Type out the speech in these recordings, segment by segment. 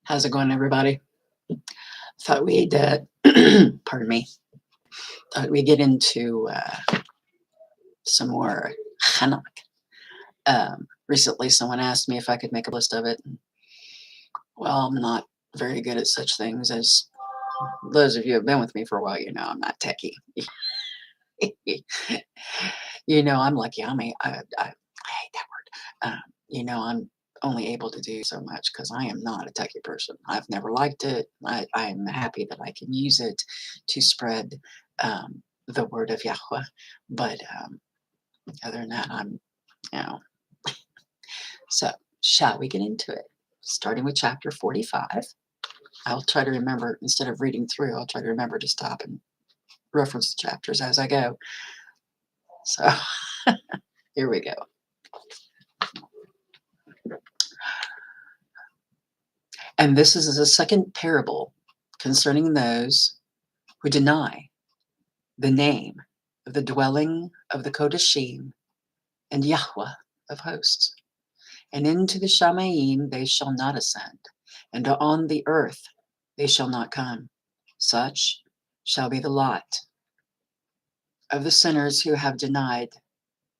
How's it going, everybody? Thought we'd, pardon me, thought we'd get into some more Hanok. Recently, someone asked me if I could make a list of it. Well, I'm not very good at such things, as those of you who have been with me for a while, you know I'm not techie. I'm lucky. I hate that word. I'm only able to do so much because I am not a techie person. I've never liked it. I'm happy that I can use it to spread the word of Yahweh. But other than that, you know. So, shall we get into it? Starting with chapter 45. I'll try to remember, instead of reading through, I'll try to remember to stop and reference the chapters as I go. So, here we go. And this is the second parable concerning those who deny the name of the dwelling of the Kodashim and Yahweh of hosts. And into the Shamaim they shall not ascend, and on the earth they shall not come. Such shall be the lot of the sinners who have denied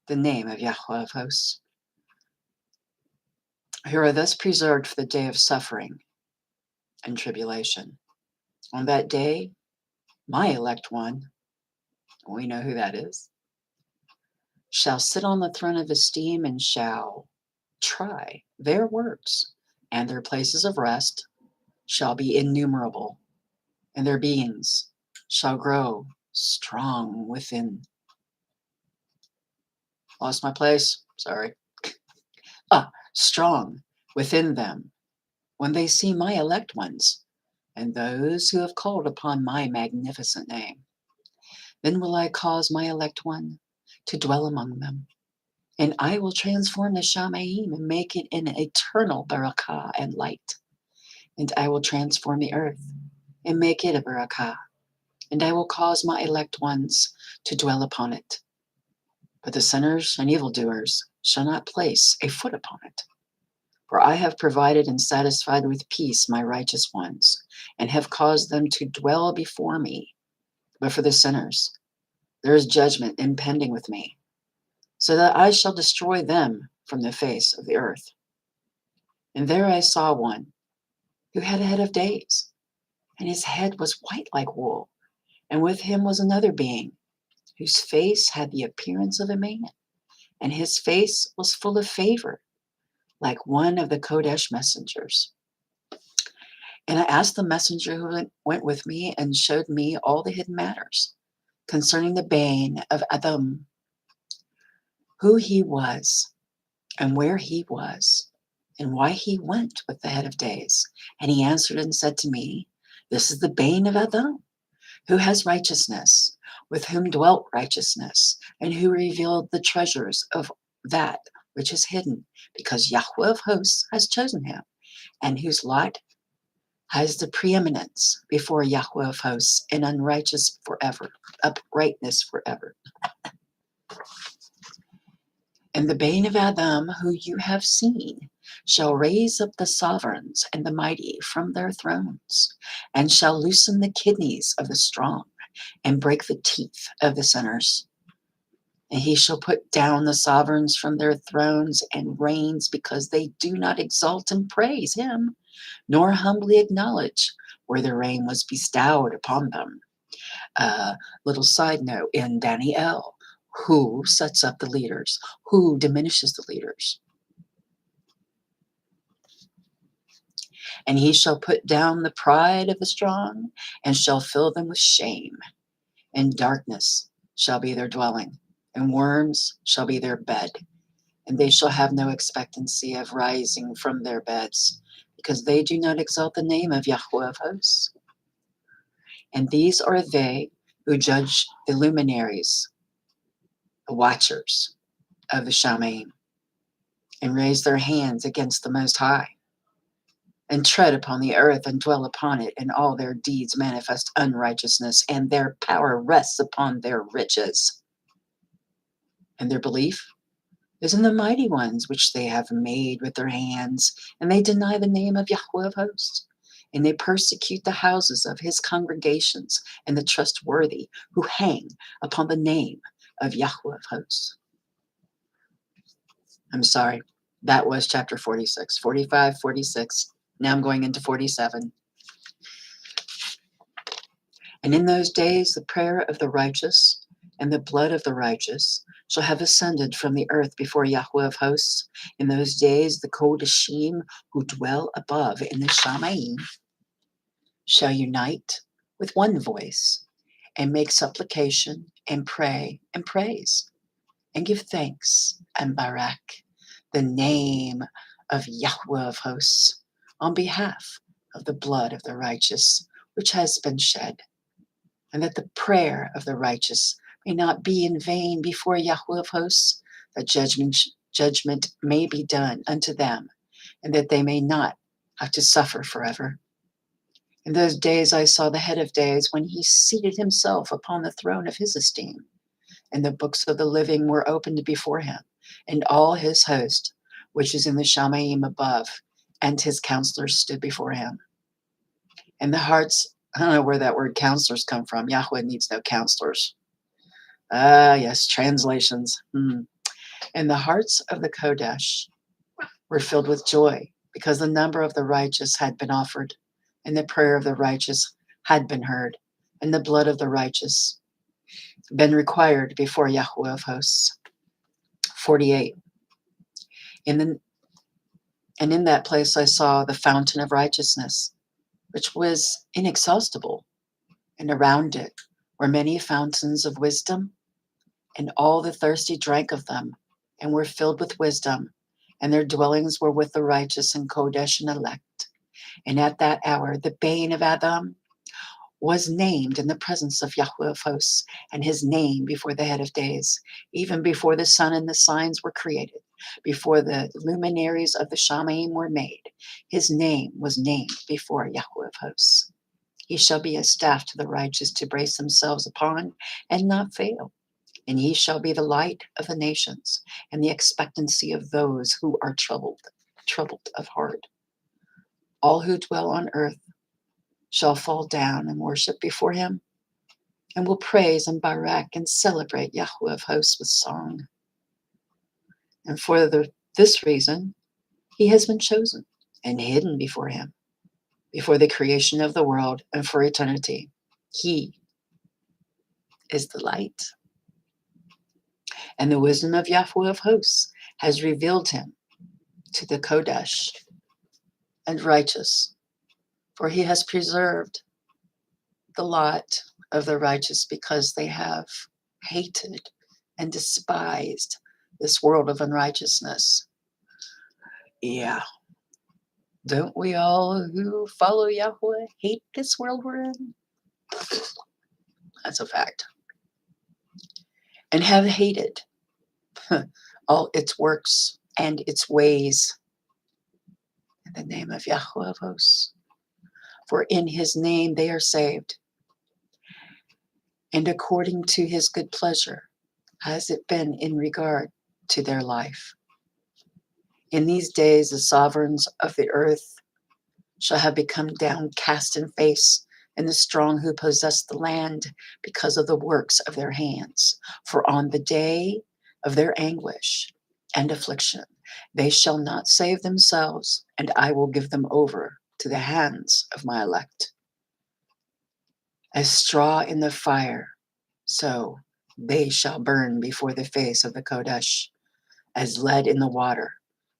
the name of Yahweh of hosts, who are thus preserved for the day of suffering and tribulation. On that day, my elect one, we know who that is, shall sit on the throne of esteem and shall try their works, and their places of rest shall be innumerable, and their beings shall grow strong within. Lost my place, sorry. Strong within them, when they see my elect ones, and those who have called upon my magnificent name. Then will I cause my elect one to dwell among them, and I will transform the Shamaim and make it an eternal barakah and light. And I will transform the earth and make it a barakah, and I will cause my elect ones to dwell upon it. But the sinners and evildoers shall not place a foot upon it. For I have provided and satisfied with peace my righteous ones, and have caused them to dwell before me. But for the sinners, there is judgment impending with me, so that I shall destroy them from the face of the earth. And there I saw one who had a head of days, and his head was white like wool, and with him was another being, whose face had the appearance of a man, and his face was full of favor, like one of the Kodesh messengers. And I asked the messenger who went with me and showed me all the hidden matters concerning the bane of Adam, who he was, and where he was, and why he went with the head of days. And he answered and said to me, this is the bane of Adam, who has righteousness, with whom dwelt righteousness, and who revealed the treasures of that which is hidden, because Yahweh of hosts has chosen him, and whose lot has the preeminence before Yahweh of hosts, and unrighteous forever, uprightness forever. And the bane of Adam, who you have seen, shall raise up the sovereigns and the mighty from their thrones, and shall loosen the kidneys of the strong, and break the teeth of the sinners. And he shall put down the sovereigns from their thrones and reigns, because they do not exalt and praise him, nor humbly acknowledge where the reign was bestowed upon them. Little side note in Daniel, who sets up the leaders, who diminishes the leaders. And he shall put down the pride of the strong, and shall fill them with shame, and darkness shall be their dwelling, and worms shall be their bed, and they shall have no expectancy of rising from their beds, because they do not exalt the name of Yahweh of hosts. And these are they who judge the luminaries, the watchers of the Shamaim, and raise their hands against the Most High, and tread upon the earth and dwell upon it, and all their deeds manifest unrighteousness, and their power rests upon their riches. And their belief is in the mighty ones which they have made with their hands, and they deny the name of Yahweh of hosts, and they persecute the houses of his congregations and the trustworthy who hang upon the name of Yahweh of hosts. I'm sorry, that was chapter 46, 45, 46. Now I'm going into 47. And in those days the prayer of the righteous and the blood of the righteous shall have ascended from the earth before Yahweh of hosts. In those days the Kodashim who dwell above in the Shamayim shall unite with one voice and make supplication and pray and praise and give thanks and barak the name of Yahweh of hosts on behalf of the blood of the righteous which has been shed, and that the prayer of the righteous may not be in vain before Yahweh of hosts, that judgment may be done unto them, and that they may not have to suffer forever. In those days I saw the head of days when he seated himself upon the throne of his esteem, and the books of the living were opened before him, and all his host, which is in the Shamayim above, and his counselors stood before him. And the hearts, I don't know where that word counselors come from. Yahweh needs no counselors. Yes, translations. And the hearts of the Kodesh were filled with joy, because the number of the righteous had been offered, and the prayer of the righteous had been heard, and the blood of the righteous been required before Yahweh of hosts. 48. And in that place I saw the fountain of righteousness, which was inexhaustible, and around it were many fountains of wisdom, and all the thirsty drank of them, and were filled with wisdom, and their dwellings were with the righteous and Kodesh and elect. And at that hour the bane of Adam was named in the presence of Yahweh of hosts, and his name before the head of days, even before the sun and the signs were created, before the luminaries of the Shamayim were made. His name was named before Yahweh of hosts. He shall be a staff to the righteous to brace themselves upon and not fail. And he shall be the light of the nations and the expectancy of those who are troubled of heart. All who dwell on earth shall fall down and worship before him, and will praise and barak and celebrate Yahweh of hosts with song. And for this reason, he has been chosen and hidden before him, before the creation of the world and for eternity. He is the light. And the wisdom of Yahweh of hosts has revealed him to the Kodesh and righteous, for he has preserved the lot of the righteous, because they have hated and despised this world of unrighteousness. Yeah. Don't we all who follow Yahweh hate this world we're in? That's a fact. And have hated all its works and its ways in the name of Yahweh of hosts. For in his name they are saved, and according to his good pleasure has it been in regard to their life. In these days the sovereigns of the earth shall have become downcast in face, and the strong who possess the land, because of the works of their hands. For on the day of their anguish and affliction they shall not save themselves, and I will give them over to the hands of my elect. As straw in the fire, so they shall burn before the face of the Kodesh. As lead in the water,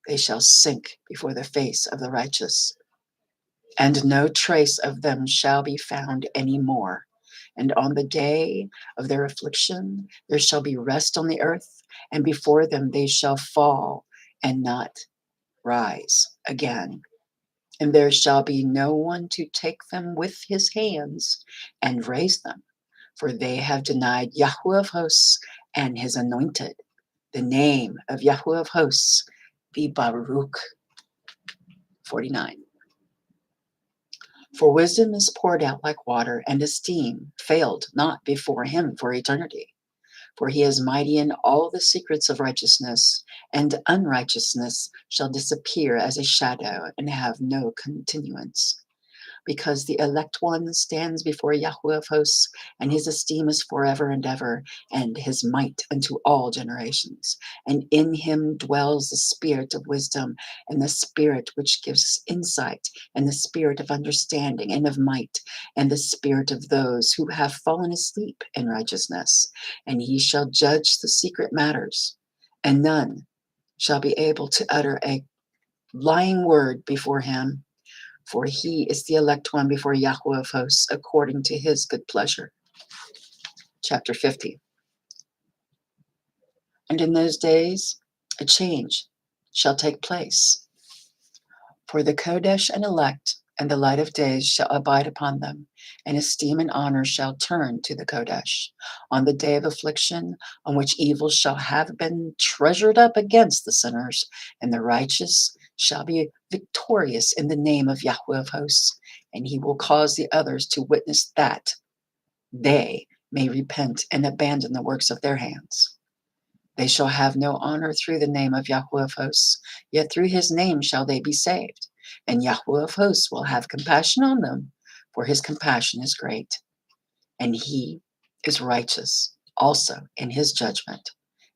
they shall sink before the face of the righteous. And no trace of them shall be found any more. And on the day of their affliction there shall be rest on the earth, and before them they shall fall and not rise again. And there shall be no one to take them with his hands and raise them, for they have denied Yahweh of hosts and his anointed. The name of Yahweh of hosts be Baruch. 49. For wisdom is poured out like water, and esteem failed not before him for eternity. For he is mighty in all the secrets of righteousness, and unrighteousness shall disappear as a shadow and have no continuance. because the elect one stands before Yahweh of hosts, and his esteem is forever and ever, and his might unto all generations. And in him dwells the spirit of wisdom, and the spirit which gives insight, and the spirit of understanding and of might, and the spirit of those who have fallen asleep in righteousness. And he shall judge the secret matters, and none shall be able to utter a lying word before him, for he is the elect one before Yahweh of hosts, according to his good pleasure. Chapter 50. And in those days a change shall take place, for the Kodesh and elect and the light of days shall abide upon them, and esteem and honor shall turn to the Kodesh. On the day of affliction, on which evil shall have been treasured up against the sinners, and the righteous shall be victorious in the name of Yahweh of hosts, and he will cause the others to witness that they may repent and abandon the works of their hands. They shall have no honor through the name of Yahweh of hosts, yet through his name shall they be saved. And Yahweh of hosts will have compassion on them, for his compassion is great. And he is righteous also in his judgment,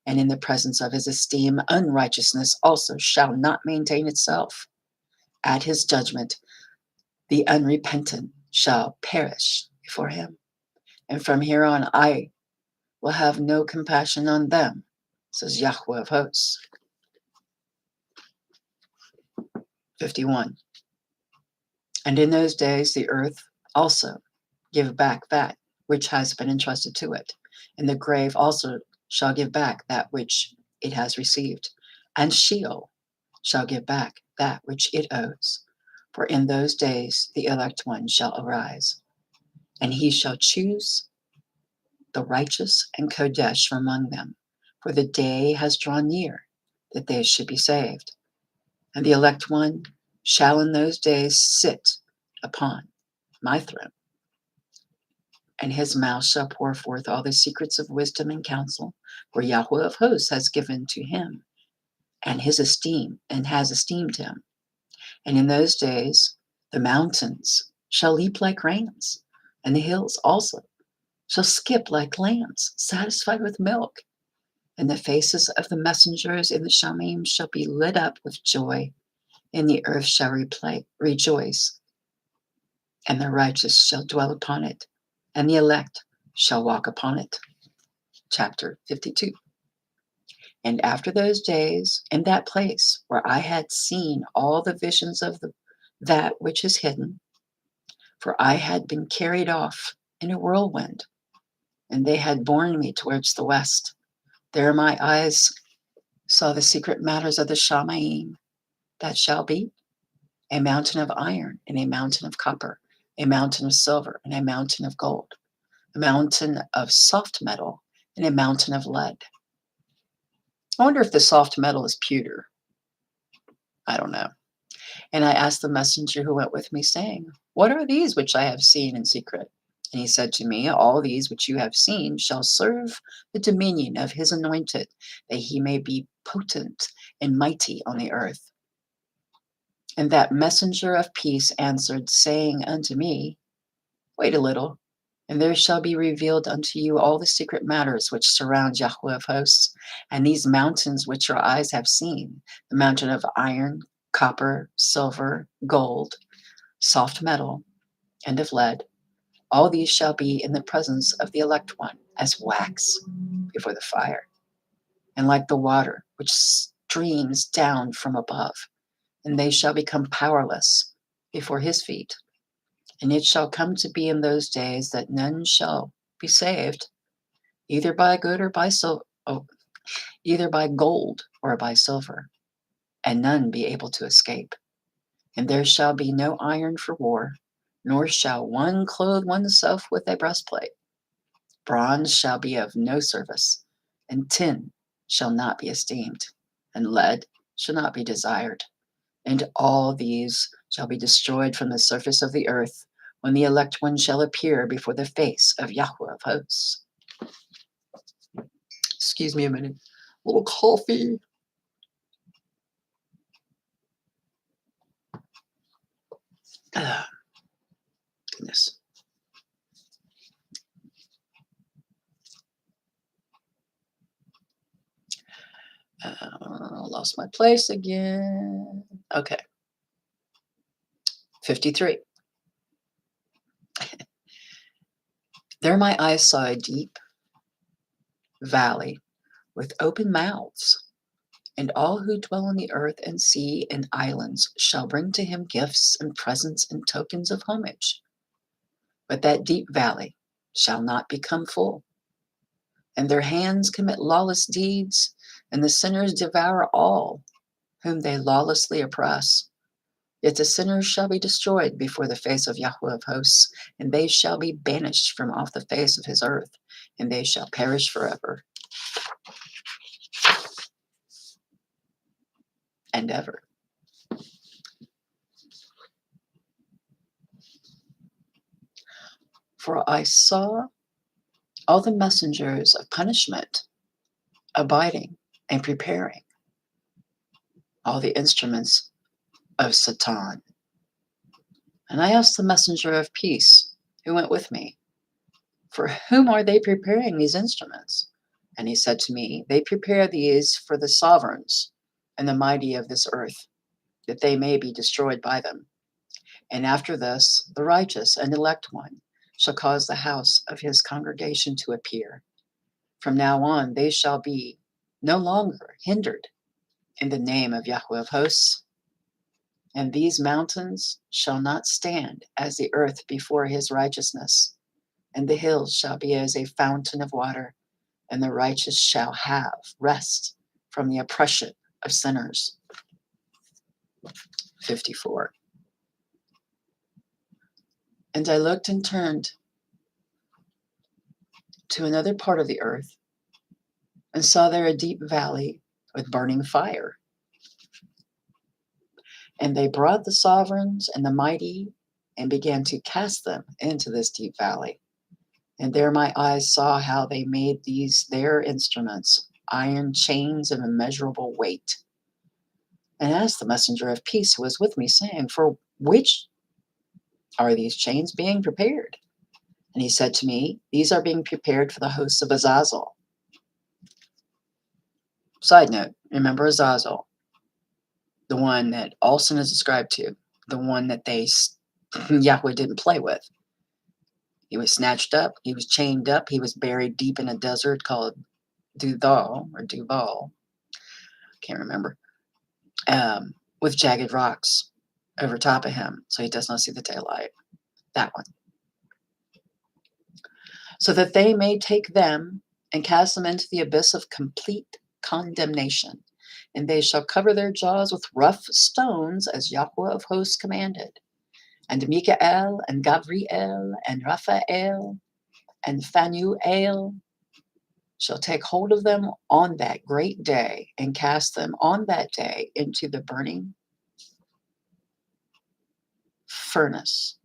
and in the presence of his esteem, unrighteousness also shall not maintain itself. At his judgment, the unrepentant shall perish before him. And from here on, I will have no compassion on them, says Yahweh of hosts. 51. And in those days the earth also give back that which has been entrusted to it, and the grave also shall give back that which it has received, and Sheol shall give back that which it owes. For in those days the elect one shall arise, and he shall choose the righteous and Kodesh from among them, for the day has drawn near that they should be saved. And the elect one shall in those days sit upon my throne, and his mouth shall pour forth all the secrets of wisdom and counsel, for Yahweh of hosts has given to him, and has esteemed him. And in those days the mountains shall leap like rams, and the hills also shall skip like lambs satisfied with milk. And the faces of the messengers in the Shamim shall be lit up with joy, and the earth shall rejoice, and the righteous shall dwell upon it, and the elect shall walk upon it. Chapter 52. And after those days, in that place where I had seen all the visions of that which is hidden, for I had been carried off in a whirlwind, and they had borne me towards the west. There my eyes saw the secret matters of the Shamaim that shall be, a mountain of iron and a mountain of copper, a mountain of silver and a mountain of gold, a mountain of soft metal and a mountain of lead. I wonder if the soft metal is pewter. I don't know. And I asked the messenger who went with me, saying, what are these which I have seen in secret? And he said to me, all these which you have seen shall serve the dominion of his anointed, that he may be potent and mighty on the earth. And that messenger of peace answered, saying unto me, wait a little, and there shall be revealed unto you all the secret matters which surround Yahweh of hosts, and these mountains which your eyes have seen, the mountain of iron, copper, silver, gold, soft metal, and of lead. All these shall be in the presence of the elect one, as wax before the fire, and like the water which streams down from above, and they shall become powerless before his feet. And it shall come to be in those days that none shall be saved, either by good or by either by gold or by silver, and none be able to escape. And there shall be no iron for war, nor shall one clothe oneself with a breastplate. Bronze shall be of no service, and tin shall not be esteemed, and lead shall not be desired. And all these shall be destroyed from the surface of the earth, when the elect one shall appear before the face of Yahweh of hosts. Excuse me a minute. A little coffee. lost my place again. Okay. 53. There my eyes saw a deep valley with open mouths, and all who dwell on the earth and sea and islands shall bring to him gifts and presents and tokens of homage. But that deep valley shall not become full, and their hands commit lawless deeds, and the sinners devour all whom they lawlessly oppress. Yet the sinners shall be destroyed before the face of Yahweh of hosts, and they shall be banished from off the face of his earth, and they shall perish forever and ever. For I saw all the messengers of punishment abiding and preparing, all the instruments of Satan. And I asked the messenger of peace who went with me, for whom are they preparing these instruments? And he said to me, they prepare these for the sovereigns and the mighty of this earth, that they may be destroyed by them. And after this, the righteous and elect one shall cause the house of his congregation to appear. From now on, they shall be no longer hindered in the name of Yahweh of hosts. And these mountains shall not stand as the earth before his righteousness, and the hills shall be as a fountain of water, and the righteous shall have rest from the oppression of sinners. 54. And I looked and turned to another part of the earth, and saw there a deep valley with burning fire. And they brought the sovereigns and the mighty, and began to cast them into this deep valley. And there my eyes saw how they made these their instruments, iron chains of immeasurable weight. And asked the messenger of peace who was with me, saying, for which are these chains being prepared? And he said to me, these are being prepared for the hosts of Azazel. Side note, remember Azazel, the one that all sin is ascribed to, the one that Yahweh didn't play with. He was snatched up, he was chained up, he was buried deep in a desert called Duval, can't remember, with jagged rocks over top of him, so he does not see the daylight. That one. So that they may take them and cast them into the abyss of complete condemnation. And they shall cover their jaws with rough stones, as Yahweh of hosts commanded. And Mikael and Gabriel and Raphael and Phanuel shall take hold of them on that great day, and cast them on that day into the burning furnace,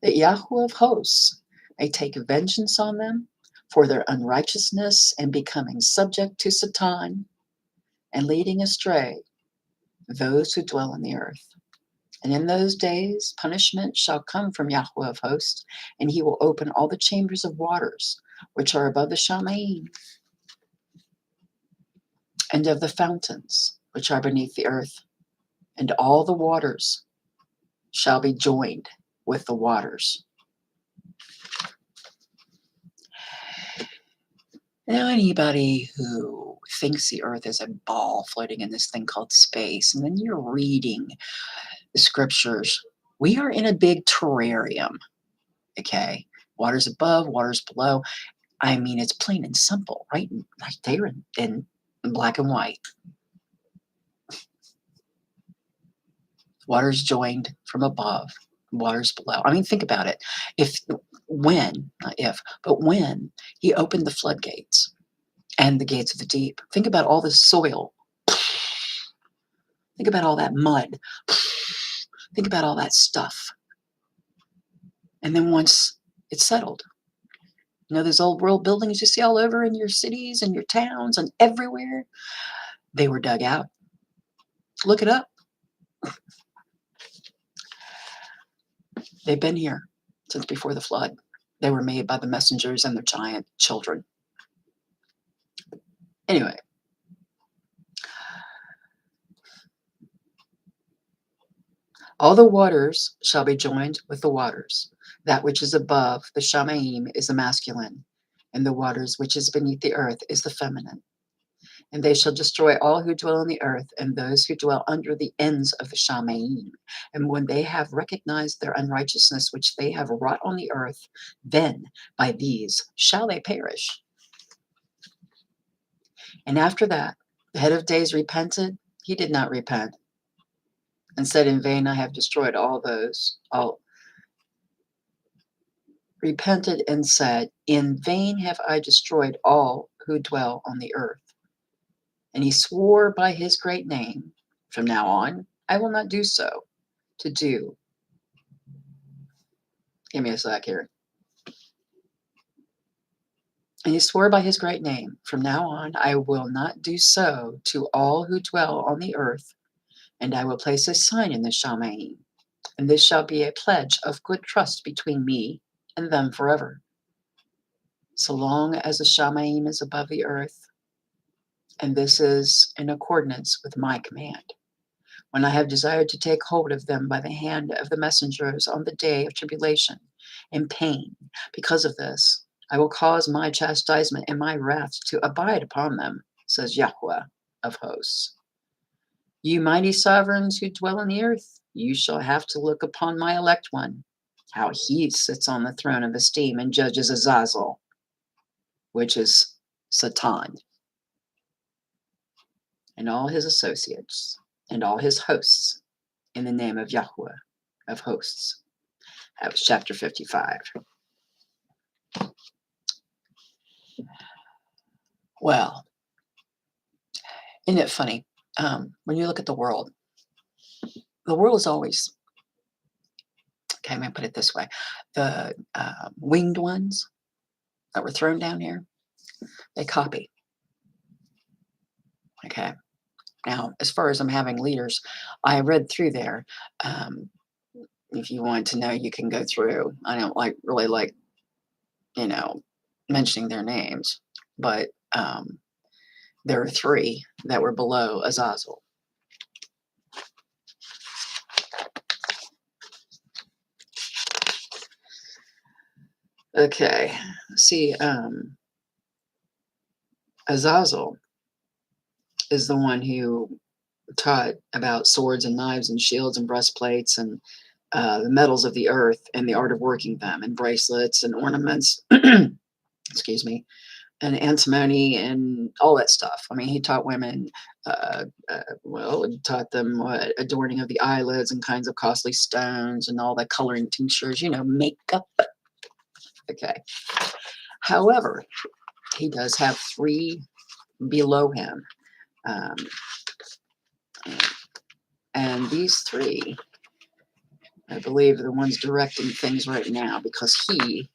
that Yahweh of hosts may take vengeance on them for their unrighteousness and becoming subject to Satan, and leading astray those who dwell on the earth. And in those days punishment shall come from Yahweh of hosts, and he will open all the chambers of waters which are above the Shamayim, and of the fountains which are beneath the earth, and all the waters shall be joined with the waters. Now, anybody who thinks the earth is a ball floating in this thing called space, and then you're reading the scriptures, we are in a big terrarium, okay? Water's above, water's below. I mean, it's plain and simple, right there in black and white. Water's joined from above, water's below. I mean, think about it. Not if, but when he opened the floodgates and the gates of the deep, think about all the soil. Think about all that mud. Think about all that stuff. And then once it's settled, you know, those old world buildings you see all over in your cities and your towns and everywhere, they were dug out. Look it up. They've been here since before the flood. They were made by the messengers and their giant children. Anyway, all the waters shall be joined with the waters. That which is above the Shamaim is the masculine, and the waters which is beneath the earth is the feminine. And they shall destroy all who dwell on the earth, and those who dwell under the ends of the Shamaim. And when they have recognized their unrighteousness which they have wrought on the earth, then by these shall they perish. And after that, the head of days repented. He did not repent, and said, in vain I have destroyed all repented and said, in vain have I destroyed all who dwell on the earth. And he swore by his great name, from now on, I will not do so, to do. Give me a sec here. And he swore by his great name, from now on, I will not do so to all who dwell on the earth, and I will place a sign in the Shamaim, and this shall be a pledge of good trust between me and them forever. So long as the Shamaim is above the earth, and this is in accordance with my command. When I have desired to take hold of them by the hand of the messengers on the day of tribulation and pain, because of this, I will cause my chastisement and my wrath to abide upon them, says Yahweh of hosts. You mighty sovereigns who dwell on the earth, you shall have to look upon my elect one, how he sits on the throne of esteem and judges Azazel, which is Satan, and all his associates, and all his hosts, in the name of Yahweh of hosts. That was chapter 55. Well, isn't it funny? When you look at the world is always, okay, I'm going to put it this way. The winged ones that were thrown down here, they copy. Okay. Now, as far as I'm having leaders, I read through there. If you want to know, you can go through. I don't really like, mentioning their names, but there are 3 that were below Azazel. Okay, see, Azazel is the one who taught about swords and knives and shields and breastplates and the metals of the earth and the art of working them, and bracelets and ornaments, excuse me, and antimony and all that stuff. I mean, he taught women, he taught them adorning of the eyelids and kinds of costly stones and all the coloring tinctures, makeup. Okay. However, he does have 3 below him. And these 3, I believe, are the ones directing things right now, because he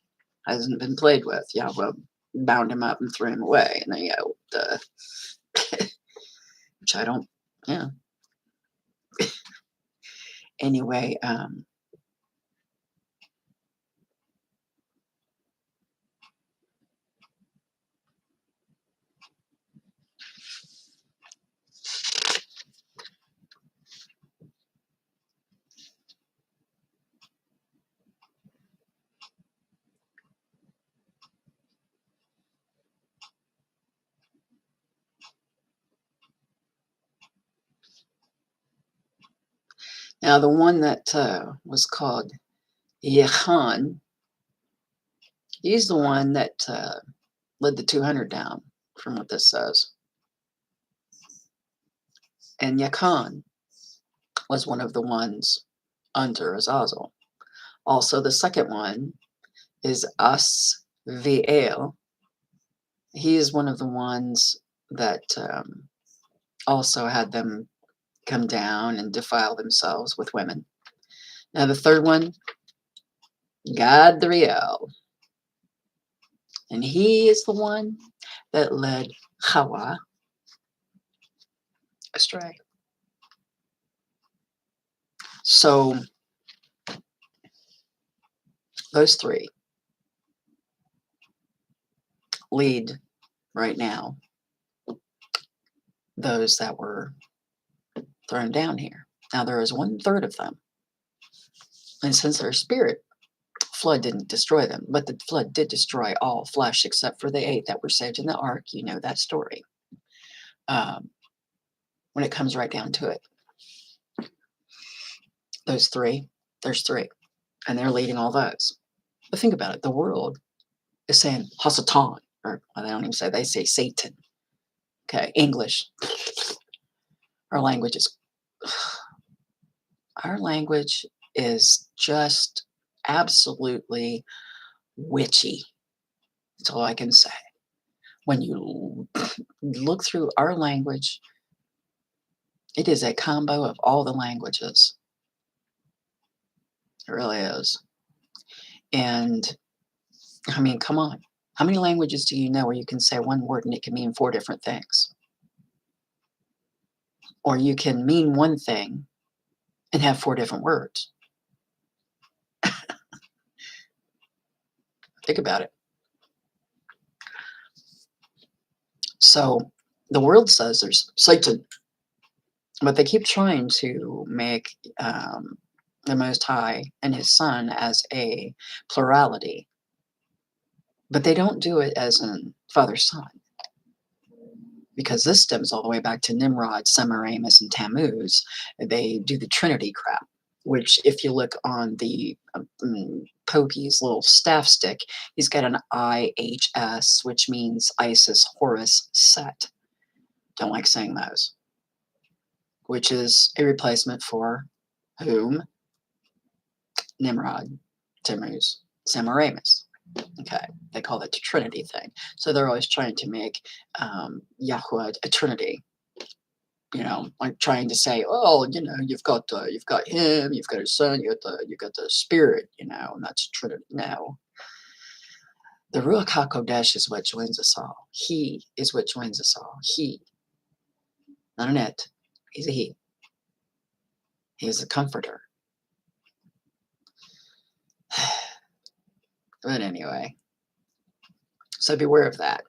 hasn't been played with. Yahweh bound him up and threw him away. And which I don't, yeah. Anyway, now the one that was called Yechan, he's the one that led the 200 down, from what this says. And Yechan was one of the ones under Azazel. Also, the second one is Asviel. He is one of the ones that also had them come down and defile themselves with women. Now, the third one, Gadriel. And he is the one that led Hawa astray. So, those 3 lead right now those that were thrown down here. Now there is 1/3 of them. And since they're spirit, flood didn't destroy them, but the flood did destroy all flesh except for the 8 that were saved in the ark. You know that story. Um, when it comes right down to it, those 3, there's 3, and they're leading all those. But think about it. The world is saying Hasatan, or well, they don't even say, they say Satan. Okay, English. Our language is, our language is just absolutely witchy. That's all I can say. When you look through our language, it is a combo of all the languages. It really is. And I mean, come on. How many languages do you know where you can say one word and it can mean 4 different things? Or you can mean one thing and have 4 different words. Think about it. So the world says there's Satan, but they keep trying to make the Most High and His Son as a plurality, but they don't do it as in Father Son, because this stems all the way back to Nimrod, Semiramis, and Tammuz. They do the Trinity crap, which if you look on the Pope's little staff stick, he's got an IHS, which means Isis, Horus, Set. Don't like saying those. Which is a replacement for whom? Nimrod, Tammuz, Semiramis. Okay, they call it the Trinity thing. So they're always trying to make Yahweh a Trinity. You know, like trying to say, oh, you know, you've got him, you've got his son, you got the Spirit, you know, and that's Trinity. No, the Ruach HaKodesh is what joins us all. He is what joins us all. He, not an it. He's a he. He is a comforter. But anyway, so beware of that.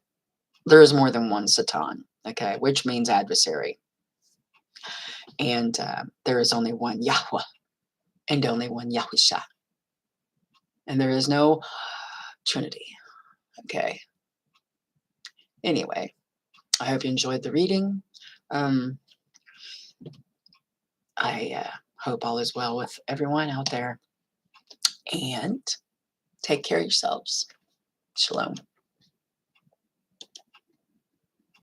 There is more than one Satan, okay, which means adversary. And there is only one Yahweh and only one Yahusha. And there is no Trinity, okay. Anyway, I hope you enjoyed the reading. I hope all is well with everyone out there. And take care of yourselves. Shalom.